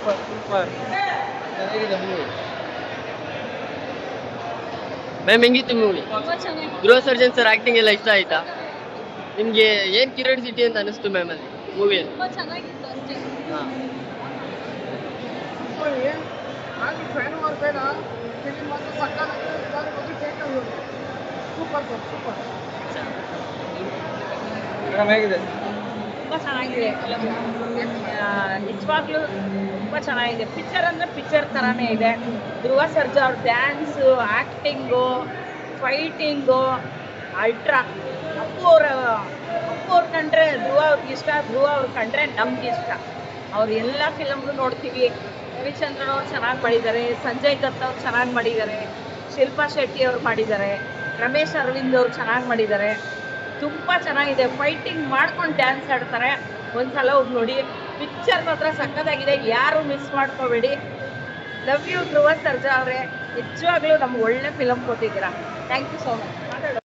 Super. Ma'am ಹೆಂಗಿತ್ತು movie? ತುಂಬಾ ಚೆನ್ನಾಗಿ ಗೃಹ ಸರ್ಜನ್ ಸರ್ ಆಕ್ಟಿಂಗ್ ಎಲ್ಲ ಇಷ್ಟ ಆಯ್ತಾ? ನಿಮ್ಗೆ ಏನ್ ಕ್ಯೂರಿಯಾಸಿಟಿ ಅಂತ ಅನಿಸ್ತು ಮ್ಯಾಮ್ ಅಲ್ಲಿ ಮೂವಿಯಲ್ಲಿ? ತುಂಬಾ ಚೆನ್ನಾಗಿತ್ತು ಅಷ್ಟೇ. ಮೇಡಮ್ ಹೇಗಿದೆ? ತುಂಬ ಚೆನ್ನಾಗಿದೆ ಫಿಲಮ್. ನಿಜವಾಗ್ಲೂ ತುಂಬ ಚೆನ್ನಾಗಿದೆ. ಪಿಕ್ಚರ್ ಅಂದರೆ ಪಿಕ್ಚರ್ ಥರನೇ ಇದೆ. ಧ್ರುವ ಸರ್ಜಾ ಅವ್ರ dance, acting, fighting ultra. Appu ಅವ್ರ ಕಂಡ್ರೆ ಧ್ರುವ ಅವ್ರಿಗೆ ಇಷ್ಟ, ಧ್ರುವ ಅವ್ರು ಕಂಡ್ರೆ ನಮ್ಗೆ ಇಷ್ಟ. ಅವ್ರು ಎಲ್ಲ ಫಿಲಮ್ನು ನೋಡ್ತೀವಿ. ರವಿಚಂದ್ರನ್ ಅವ್ರು ಚೆನ್ನಾಗಿ ಮಾಡಿದ್ದಾರೆ, ಸಂಜಯ್ ದತ್ ಅವ್ರು ಚೆನ್ನಾಗಿ ಮಾಡಿದ್ದಾರೆ, ಶಿಲ್ಪಾ ಶೆಟ್ಟಿ ಅವ್ರು ಮಾಡಿದ್ದಾರೆ, ರಮೇಶ್ ಅರವಿಂದ್ ಅವ್ರು ಚೆನ್ನಾಗಿ ಮಾಡಿದ್ದಾರೆ. ತುಂಬ ಚೆನ್ನಾಗಿದೆ. ಫೈಟಿಂಗ್ ಮಾಡ್ಕೊಂಡು ಡ್ಯಾನ್ಸ್ ಆಡ್ತಾರೆ. ಒಂದ್ಸಲ ಹೋಗಿ ನೋಡಿ. ಪಿಕ್ಚರ್ ಮಾತ್ರ ಸಕ್ಕತ್ತಾಗಿದೆ, ಯಾರು ಮಿಸ್ ಮಾಡ್ಕೋಬೇಡಿ. ಲವ್ ಯು ಧ್ರುವ ಸರ್ಜಾ ಅವರೇ, ನಿಜವಾಗ್ಲೂ ನಮ್ಗೆ ಒಳ್ಳೆ ಫಿಲಮ್ ಕೊಟ್ಟಿದ್ದೀರಾ. Thank you so much.